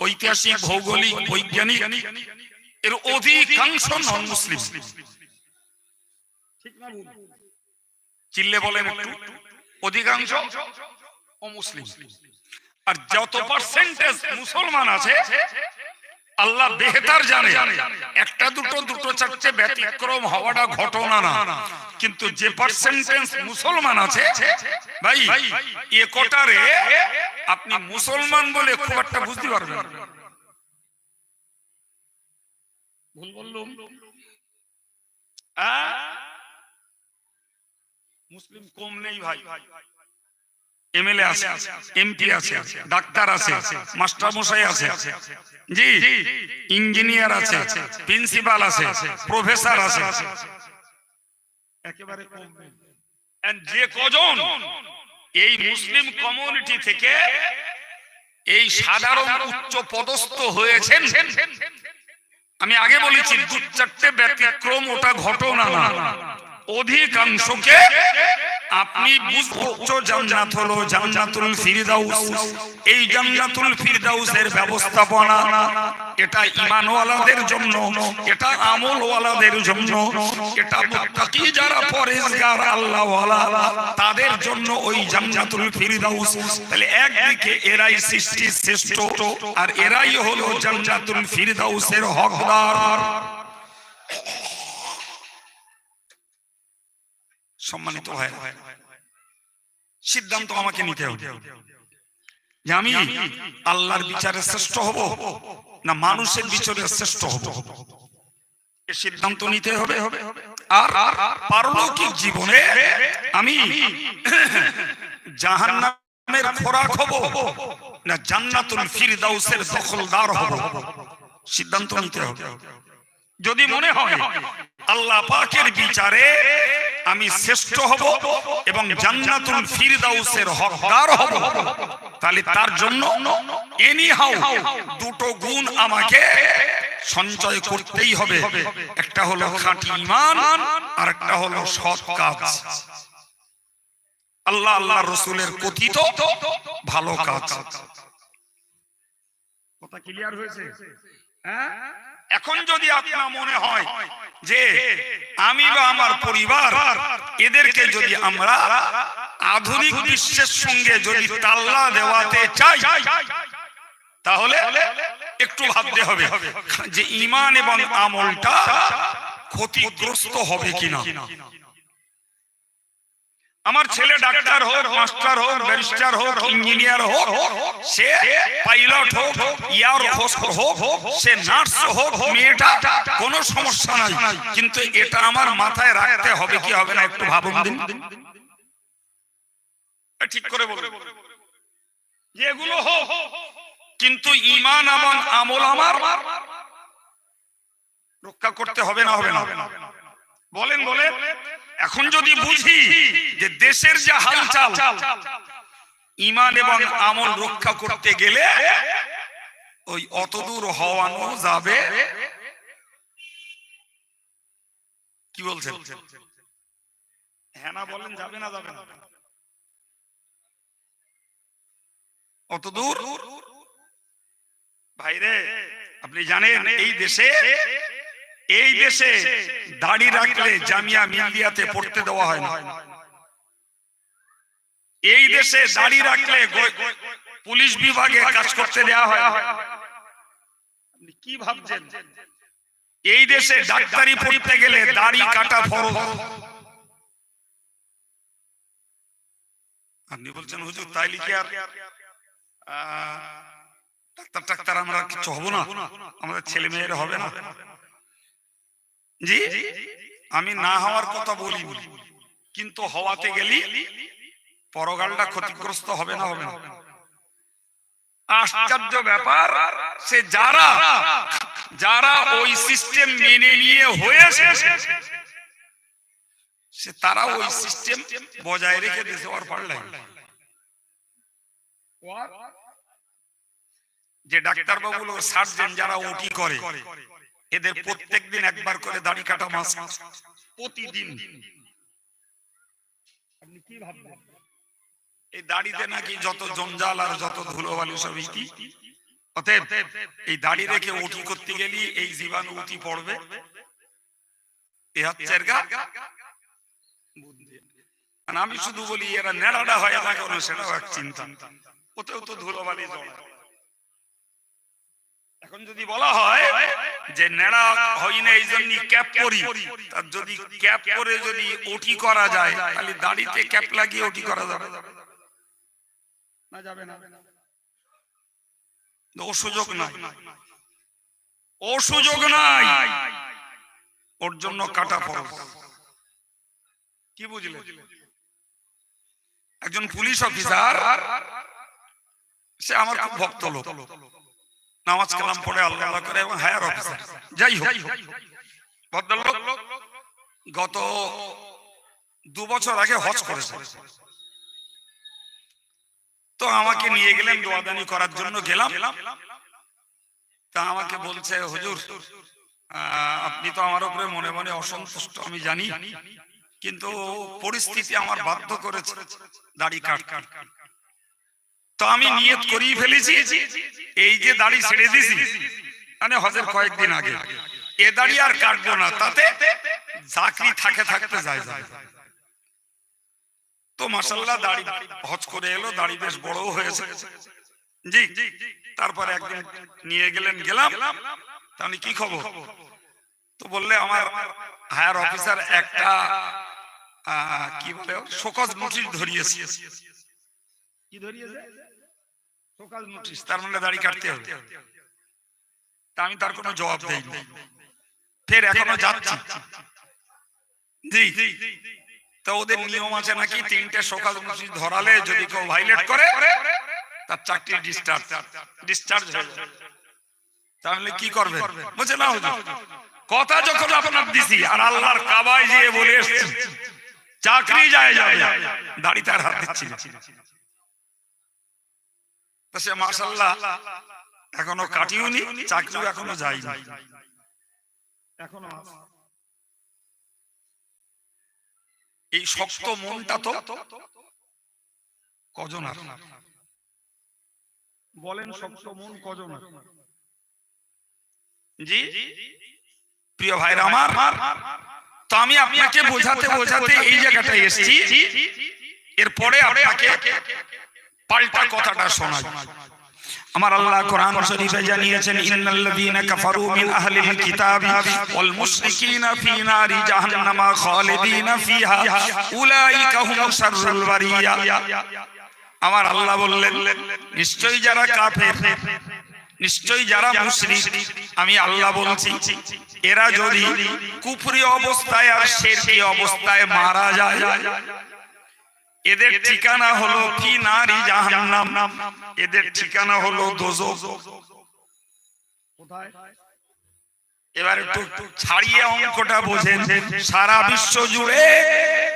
ঐতিহাসিক, ভৌগোলিক, বৈজ্ঞানিক, এর অধিকাংশ নন মুসলিম। চিল্লে বলেন একটু, অধিকাংশ অমুসলিম। আর যত পার্সেন্টেজ মুসলমান আছে আল্লাহ বেহতার জানে, একটা দুটো দুটো চারটে ব্যতিক্রম হওয়াটা ঘটনা না, কিন্তু যে পার্সেন্টেজ মুসলমান আছে ভাই, এ কোটারে আপনি মুসলমান বলে খুব একটা বুঝতে পারবেন। ভুল বললাম? মুসলিম কম নেই ভাই, এমএলএ আছে, এমপি আছে, ডাক্তার আছে, মাস্টার মশাই আছে, জি, ইঞ্জিনিয়ার আছে, প্রিন্সিপাল আছে, প্রফেসর আছে, একেবারে কম নেই। যে কজন এই মুসলিম কমিউনিটি থেকে এই সাধারণ উচ্চ পদস্থ হয়েছেন, আমি আগে বলেছি দু চারটে ব্যতিক্রম, ওটা ঘটনা না, অধিকাংশকে আপনি বুঝবো জান্নাত হলো জান্নাতুল ফিরদাউস। এই জান্নাতুল ফিরদাউসের ব্যবস্থাপনা এটা ঈমানওয়ালাদের জন্য, এটা আমলওয়ালাদের জন্য, এটা মুত্তাকি যারা পরেজগার আল্লাহওয়ালা তাদের জন্য ওই জান্নাতুল ফিরদাউস। তাহলে একদিকে এরাই সৃষ্টির শ্রেষ্ঠ, আর এরাই হলো জান্নাতুল ফিরদাউসের হকদার। সম্মানিত ভাই, সিদ্ধান্ত আমাকে নিতে হবে যে আমি আল্লাহর বিচারে শ্রেষ্ঠ হব না মানুষের বিচারে শ্রেষ্ঠ হব, এর সিদ্ধান্ত নিতে হবে। আর পারলৌকিক জীবনে আমি জাহান্নামের খোরাক হব না জান্নাতুল ফিরদাউসের দখলদার হব, সিদ্ধান্ত নিতে হবে। যদি মনে হয় আল্লাহ পাকের বিচারে আমি শ্রেষ্ঠ হব এবং জান্নাতুল ফিরদাউসের হকদার হব, তাহলে তার জন্য এনিহাউ দুটো গুণ আমাকে সঞ্চয় করতেই হবে। একটা হলো খাঁটি ঈমান, আর একটা হলো সৎ কাজ, আল্লাহ আল্লাহ রাসূলের কথিত ভালো কাজ। কথা ক্লিয়ার হয়েছে? হ্যাঁ, এখন যদি আপনার মনে হয় যে আমি বা আমার পরিবার এদেরকে যদি আমরা আধুনিক বিশ্বের সঙ্গে যদি তাল্লা দেওয়াতে চাই, তাহলে একটু ভাবতে হবে যে ঈমান এবং আমলটা ক্ষতিগ্রস্ত হবে কিনা। আমার ছেলে ডাক্তার হোক, মাস্টার হোক, ব্যারিস্টার হোক, ইঞ্জিনিয়ার হোক, সে পাইলট হোক, এয়ার ফোর্স হোক, সে নার্স হোক, মেয়েটা কোনো সমস্যা নাই, কিন্তু এটা আমার মাথায় রাখতে হবে কি হবে না একটু ভাবুন দিন। ঠিক করে বলুন যে এগুলো হোক, কিন্তু ঈমান এবং আমল আমার রক্ষা করতে হবে না, হবে না? বলেন বলেন। এখন যদি বুঝি যে দেশের যে হালচাল, ঈমান এবং আমল রক্ষা করতে গেলে ওই অতদূর হওয়ানো যাবে, কি বলছেন? হ্যাঁ না বলেন, যাবে না যাবে না? অতদূর ভাইরে, আপনি জানেন এই দেশে দাড়ি রাখলে জামিয়া মিলিয়াতে পড়তে দেওয়া হয় না। এই দেশে দাড়ি রাখলে পুলিশ বিভাগে কাজ করতে দেওয়া হয়। আপনি কি ভাবছেন? এই দেশে ডাক্তারি পড়তে গেলে দাড়ি কাটা ফরজ। আপনি বলছেন হুজুর তাইলে কি আর ডাক্তার আমরা কিছু হব না, আমাদের ছেলে মেয়েরা হবে না? জি, আমি না হওয়ার কথা বলি, কিন্তু হওয়াতে গেলি পরকালটা ক্ষতিগ্রস্ত হবে না, হবে না? আশ্চর্য ব্যাপার, সে যারা যারা ওই সিস্টেম মেনে নিয়ে হয়েছে সে তারা ওই সিস্টেম বজায় রেখে দিয়েছে। ওর পারলাই যে ডাক্তার বাবু সার্জন যারা ওটি করে এদের প্রত্যেকদিন একবার করে দাড়ি কাটা মাস্ক প্রতিদিন। আপনি কি ভাববেন এই দাড়িতে নাকি যত জঞ্জাল আর যত ধুলোবালি সব কি? অতএব এই দাড়ি রেখে ওটি করতে গেলি এই জীবাণু উঠি পড়বে। এ হচ্ছে আমি শুধু বলি এরা নেড়াটা হয় না কেন সেটাও এক চিন্তা, ওতেও তো ধুলোবালি জড়ায়। এখন যদি বলা হয় যে নেড়া হই না এই জন্য ক্যাপ পরি, তার যদি ক্যাপ পরে যদি ওটি করা যায় তাহলে দাড়িতে ক্যাপ লাগিয়ে ওটি করা যাবে না? যাবে না, ও সুযোগ নাই, ও সুযোগ নাই। ওর জন্য কাটা ফরজ। কি বুঝলে? একজন পুলিশ অফিসার, সে আমার খুব ভক্ত লোক, নামাজ কালাম পড়ে আল্লাহ আল্লাহ করে এবং হায়ার অফিসার। যাই হোক, ভদ্রলোক গত 2 বছর আগে হজ করেছে। তো আমাকে নিয়ে গেলেন দোয়াদানি করার জন্য, গেলাম। তা আমাকে বলছে, হুজুর আপনি তো আমার উপরে মনে মনে অসন্তুষ্ট আমি জানি, কিন্তু পরিস্থিতি আমার বাধ্য করেছে দাড়ি কাটতে। তো আমি নিয়ত করেই ফেলেছি এই যে দাড়ি ছেড়ে দিছি মানে হজের কয়েকদিন আগে, এ দাড়ি আর কাটবো না, তাতে চাকরি থাকে থাকতে যায়। তো মাশাআল্লাহ দাড়ি হজ করে এলো, দাড়ি বেশ বড় হয়েছে। জি, তারপরে একদিন নিয়ে গেলেন, গেলাম। তাহলে কি খবর? তো বললে আমার হায়ার অফিসার একটা কি বলে শোকজ নোটিশ ধরিয়েছে। কি ধরিয়েছে? শোকজ নোটিশ, তার মানে দাড়ি কাটতে হবে। তা আমি তার কোনো জবাব দেইনি। ফের এখনো যাচ্ছি। জি, তো ওদের নিয়ম আছে নাকি 3টে শোকজ নোটিশ ধরালে যদি কেউ ভাইলেট করে তার চাকরি ডিসচার্জ হয়ে যাবে। তাহলে কি করবে? বুঝে না হুজুর, কথা যখন আপনার দিছি আর আল্লাহর কাবায় যেয়ে বলে এসেছি চাকরি যায় যাবে, দাড়ি তার হাত দিচ্ছি। তো সে মাশাআল্লাহ এখনো কাটিওনি, চাকরিও এখনো যায়নি, এখনো। এই শক্ত মনটা তো কজন আর বলেন, শক্ত মন কজন? জি প্রিয় ভাইরা আমার, তো আমি আপনাকে বোঝাতে বোঝাতে এই জায়গাটায় এসেছি। এরপরে আপনাকে পাল্টা কথাটা শোনাই। আমার আল্লাহ কোরআন শরীফে জানিয়েছেন, ইন্নাল্লাযীনা কাফারু মিন আহলিল কিতাবি ওয়াল মুশরিকিনা ফী নারি জাহান্নামা খালিদিনা ফিহা উলাইকা হুমুশ শাররুল বারিয়া। আমার আল্লাহ বললেন, নিশ্চয়ই যারা কাফের, নিশ্চয়ই যারা মুশরিক, আমি আল্লাহ বলছি এরা যদি কুফরি অবস্থায় আর শিরকি অবস্থায় মারা যায়, এদের ঠিকানা হলো ফি নারি জাহান্নাম, এদের ঠিকানা হলো দোজখ। কোথায়? এবার একটু ছাড়িয়ে অঙ্কটা বোঝেন। সারা বিশ্ব জুড়ে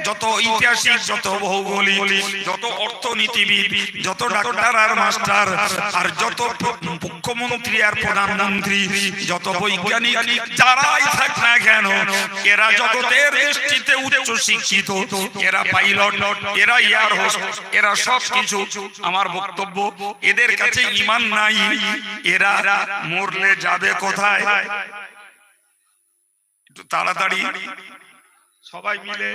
যত ঐতিহাসিক, যত ভৌগোলিক, যত অর্থনীতিবিদ, যত ডাক্তার আর মাস্টার, আর যত মুখ্যমন্ত্রী আর প্রধানমন্ত্রী, যত বৈজ্ঞানিক যারাই থাক না কেন, এরা জগতের দৃষ্টিতে উচ্চ শিক্ষিত, এরা পাইলট, এরা এয়ার হোস্ট, এরা সব কিছু। আমার বক্তব্য, এদের কাছে ঈমান নাই, এরা মরলে যাবে কোথায়? একটু তাড়াতাড়ি সবাই মিলে,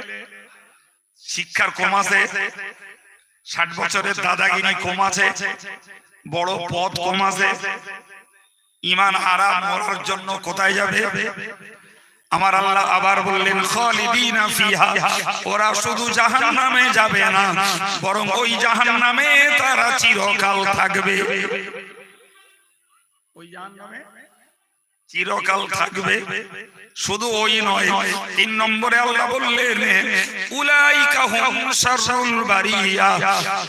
শিক্ষার কম আছে, 60 বছরের দাদাগিরি কম আছে, বড় পদ কম আছে, ঈমান আরাম মরার জন্য কোথায় যাবে? আমার আল্লাহ আবার বললেন, খালিদিনা ফিহা, ওরা শুধু জাহান্নামে যাবে না, বরং ওই জাহান্নামে তারা চিরকাল থাকবে। ওই জাহান্নামে চিরকাল থাকবে। শুধু ওই নয়, 3 নম্বরে আল্লাহ বললেন উলাইকা হুম শাররুল বারিয়া,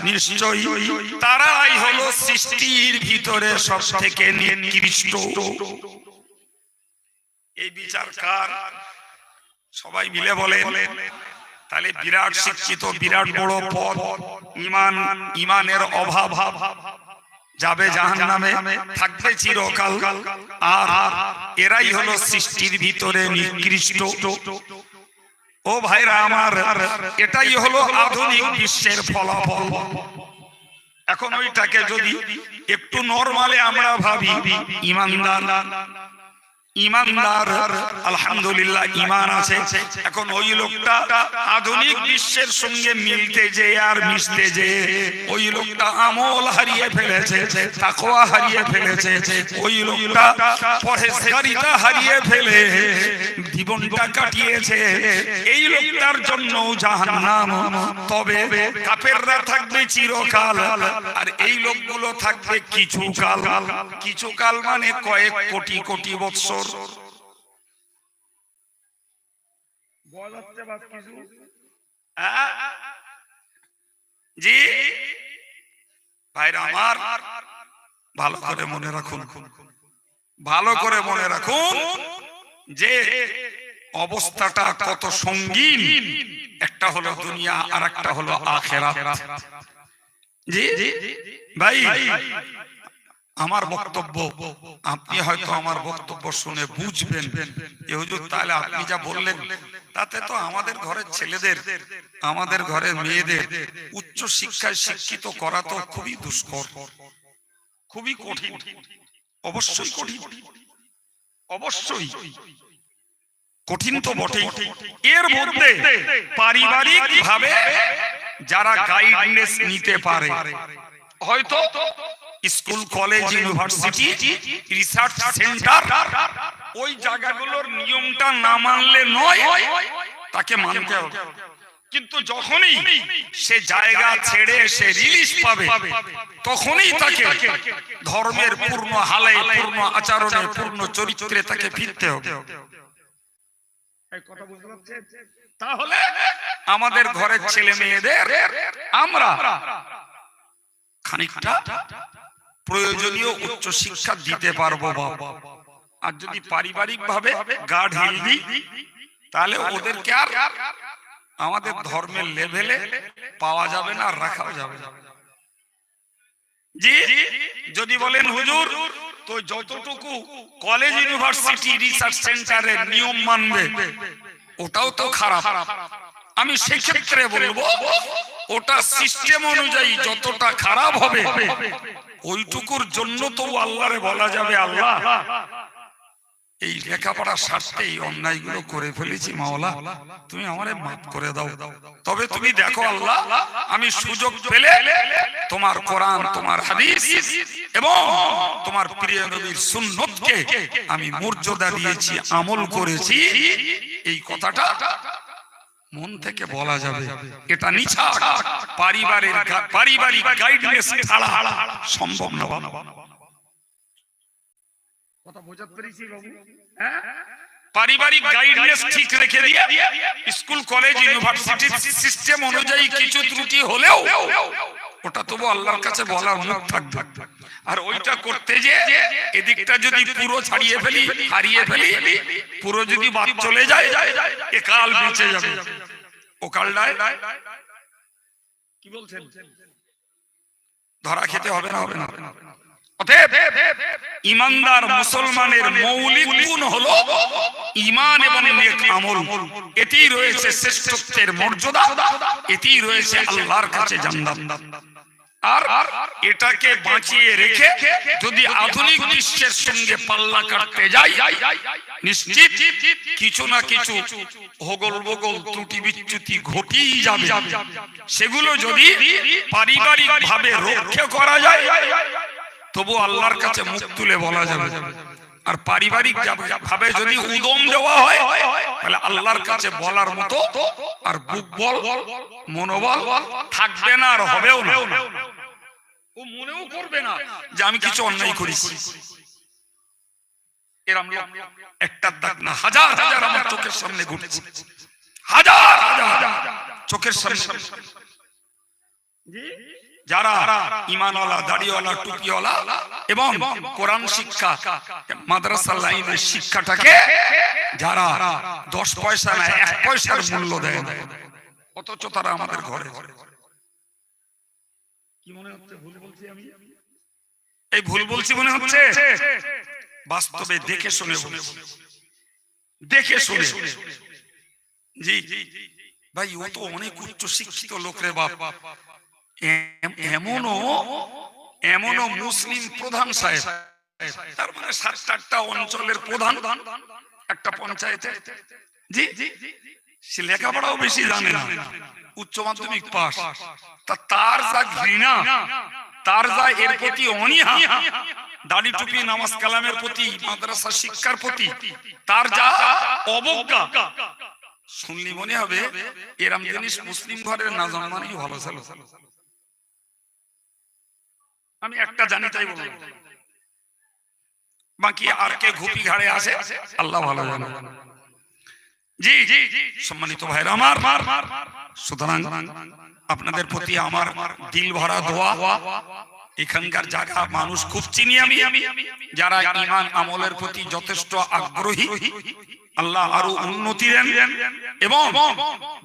নিশ্চয়ই তারাই হলো সৃষ্টির ভিতরে সবথেকে নিকৃষ্ট। এই বিচার কার? সবাই মিলে বলেন। তাহলে বিরাট শিক্ষিত, বিরাট বড় পদ, ইমানের অভাব, যাবে জাহান্নামে, থাকবে চিরকাল। আর এরাই হলো সৃষ্টির ভিতরে নিকৃষ্ট। ও ভাইরা আমার, এটাই হলো আধুনিক বিশ্বের ফলাফল। এখন ওইটাকে যদি একটু নরমালে আমরা ভাবি, ইমানদার আলহামদুলিল্লাহ ইমান আছে। এখন ওই লোকটা আধুনিক বিশ্বের সঙ্গে মিলতে যে আর মিশতে যে, ওই লোকটা আমল হারিয়ে ফেলেছে, তাকওয়া হারিয়ে ফেলেছে, ওই লোকটা পরহেজগারিতা হারিয়ে ফেলে জীবনটা কাটিয়েছে। এই লোকটার জন্য জাহান্নাম। তবে কাফেররা থাকবে চিরকাল, আর এই লোকগুলো থাকবে কিছুকাল। কিছুকাল মানে কয়েক কোটি কোটি বৎসর। জি ভাইরা আমার, ভালো করে মনে রাখুন, ভালো করে মনে রাখুন যে অবস্থাটা কত সঙ্গীন। একটা হলো দুনিয়া, আর একটা হলো আখিরাত। জি ভাই, আমার বক্তব্য আপনি হয়তো আমার বক্তব্য শুনে বুঝবেন, হুজুর তাহলে আপনি যা বললেন তাতে তো আমাদের ঘরের ছেলেদের, আমাদের ঘরের মেয়েদের উচ্চ শিক্ষায় শিক্ষিত করা তো খুবই দুষ্কর, খুবই কঠিন। অবশ্যই কঠিন, অবশ্যই কঠিন তো বটেই। এর মধ্যে পারিবারিক ভাবে যারা গাইডনেস নিতে পারে, হয়তো school, college, university, research centre, ওই জায়গাগুলোর নিয়মটা না মানলে নয়, তাকে মানতে হবে। কিন্তু যখনই সে জায়গা ছেড়ে সে রিলিজ পাবে, তখনই তাকে ধর্মের পূর্ণ হালে, পূর্ণ আচরণে, পূর্ণ চরিত্রে তাকে ফিরতে হবে। তাহলে আমাদের ঘরের ছেলে মেয়েদের আমরা খানিকটা প্রয়োজনীয় উচ্চ শিক্ষা দিতে পারবো বাবা। আর যদি পারিবারিক ভাবে গার্ড হেলদি, তাহলে ওদেরকে আর আমাদের ধর্মের লেভেলে পাওয়া যাবে না, আর রাখাও যাবে না। জি, যদি বলেন হুজুর তো যতটুকু কলেজ, ইউনিভার্সিটি, রিসার্চ সেন্টারের নিয়ম মানবে, ওটাও তো খারাপ। আমি সেক্ষেত্রে বলবো ওটা সিস্টেম অনুযায়ী যতটা খারাপ হবে, ওইটুকুর জন্য তো আল্লাহরে বলা যাবে, আল্লাহ এই লেখাপড়ার স্বার্থে এই অন্যায়গুলো করে ফেলেছি, মাওলা তুমি আমারে মাফ করে দাও। তবে তুমি দেখো আল্লাহ, আমি সুযোগ পেলে তোমার কোরআন, তোমার হাদিস এবং তোমার প্রিয় নবীর সুন্নতকে আমি মর্যাদা দিয়েছি, আমল করেছি, এই কথাটা মন থেকে বলা যাবে। এটা নিছক পারিবারিক গাইডনেস ছাড়া সম্ভব না। কথা বোঝাতে পেরেছি বাবু? হ্যাঁ, পারিবারিক গাইডনেস ঠিক রেখে দিয়ে স্কুল, কলেজ, ইউনিভার্সিটি সিস্টেম অনুযায়ী কিছু ত্রুটি হলেও ওটা তবু আল্লাহর কাছে বলার মুখ থাকবে। আর ওইটা করতে যে এদিকটা যদি পুরো ছাড়িয়ে ফেলি, হারিয়ে ফেলি, পুরো যদি বাদ চলে যায়, এ কাল বেঁচে যাবে। ও কালটায় কি বলছেন, ধরা খেতে হবে না, হবে না। অতএব ইমানদার মুসলমানের মৌলিক গুণ হলো ঈমান এবং নেক আমল। এতেই রয়েছে শ্রেষ্ঠত্বের মর্যাদা, এতেই রয়েছে আল্লাহর কাছে জান্নাত। আর এটাকে বাঁচিয়ে রেখে যদি আধুনিক বিশ্বের সঙ্গে পাল্লা কাটতে যাই, নিশ্চিত কিছু না কিছু হগল বগল, ত্রুটি বিচ্যুতি ঘটেই যাবে। সেগুলো যদি পারিবারিক ভাবে রক্ষা করা যায়, তবু আল্লাহর কাছে মুখ তুলে বলা যাবে। আর পারিবারিক ভাবে যদি উদম দেওয়া হয়, তাহলে আল্লাহর কাছে বলার মতো আর বুক বল, মনোবল থাকবে না, আর হবেও না। ও মনেও করবে না যে আমি কিছু অন্যায় করেছি। এরম লোক একটা দাগ না, হাজার হাজার আমার চোখের সামনে ঘুরছে, হাজার হাজার চোখের সামনে। যারা ঈমানওয়ালা, দাড়িওয়ালা, টুপিওয়ালা এবং কোরআন শিক্ষা, মাদ্রাসা লাইনের শিক্ষাটাকে যারা 10 পয়সা না 1 পয়সার মূল্য দেয়, অথচ তারা আমাদের ঘরে। কি মনে হচ্ছে ভুল বলছি আমি? এই ভুল বলছি মনে হচ্ছে? বাস্তবে দেখে শুনে বলছি, দেখে শুনে। জি ভাই, ও তো অনেক উচ্চ শিক্ষিত লোক রে বাপ। এমনও মুসলিম প্রধান সাহেব, তার মানে 7-8টা অঞ্চলের প্রধান একটা পঞ্চায়েতে। জি, সে লেখাপড়াও বেশি জানে না, উচ্চ মাধ্যমিক পাস। তার যা ঘৃণা, তার যা এর প্রতি অনীহা, দাড়ি টুপি নামাজ কালামের প্রতি, মাদ্রাসা শিক্ষার প্রতি তার যা অবজ্ঞা, শুনলি মনে হবে এরম জিনিস মুসলিম ঘরের না জন্মানোই ভালো ছিল। আমি একটা জানি তাই বললাম, বাকি আর কে ঘুপি ঘাড়ে আসে আল্লাহ ভালো জানে। জি জি সম্মানিত ভাইরা আমার, সুতরাং আপনাদের প্রতি আমার দিল ভরা দোয়া। এখানকার জায়গা মানুষ খুব চিনি আমি, যারা ঈমান আমলের প্রতি যথেষ্ট আগ্রহী, আল্লাহ আরো উন্নতি দেন এবং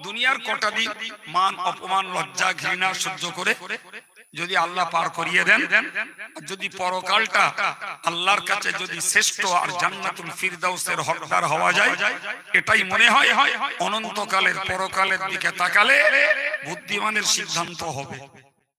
দুনিয়ার কটা দিন মান অপমান লজ্জা ঘৃণা সহ্য করে যদি আল্লাহ পার করিয়ে দেন, যদি পরকালটা আল্লাহর কাছে যদি শ্রেষ্ঠ আর জান্নাতুল ফিরদাউসের হকদার হওয়া যায়, এটাই মনে হয় অনন্তকালের পরকালের দিকে তাকালে বুদ্ধিমানের সিদ্ধান্ত হবে।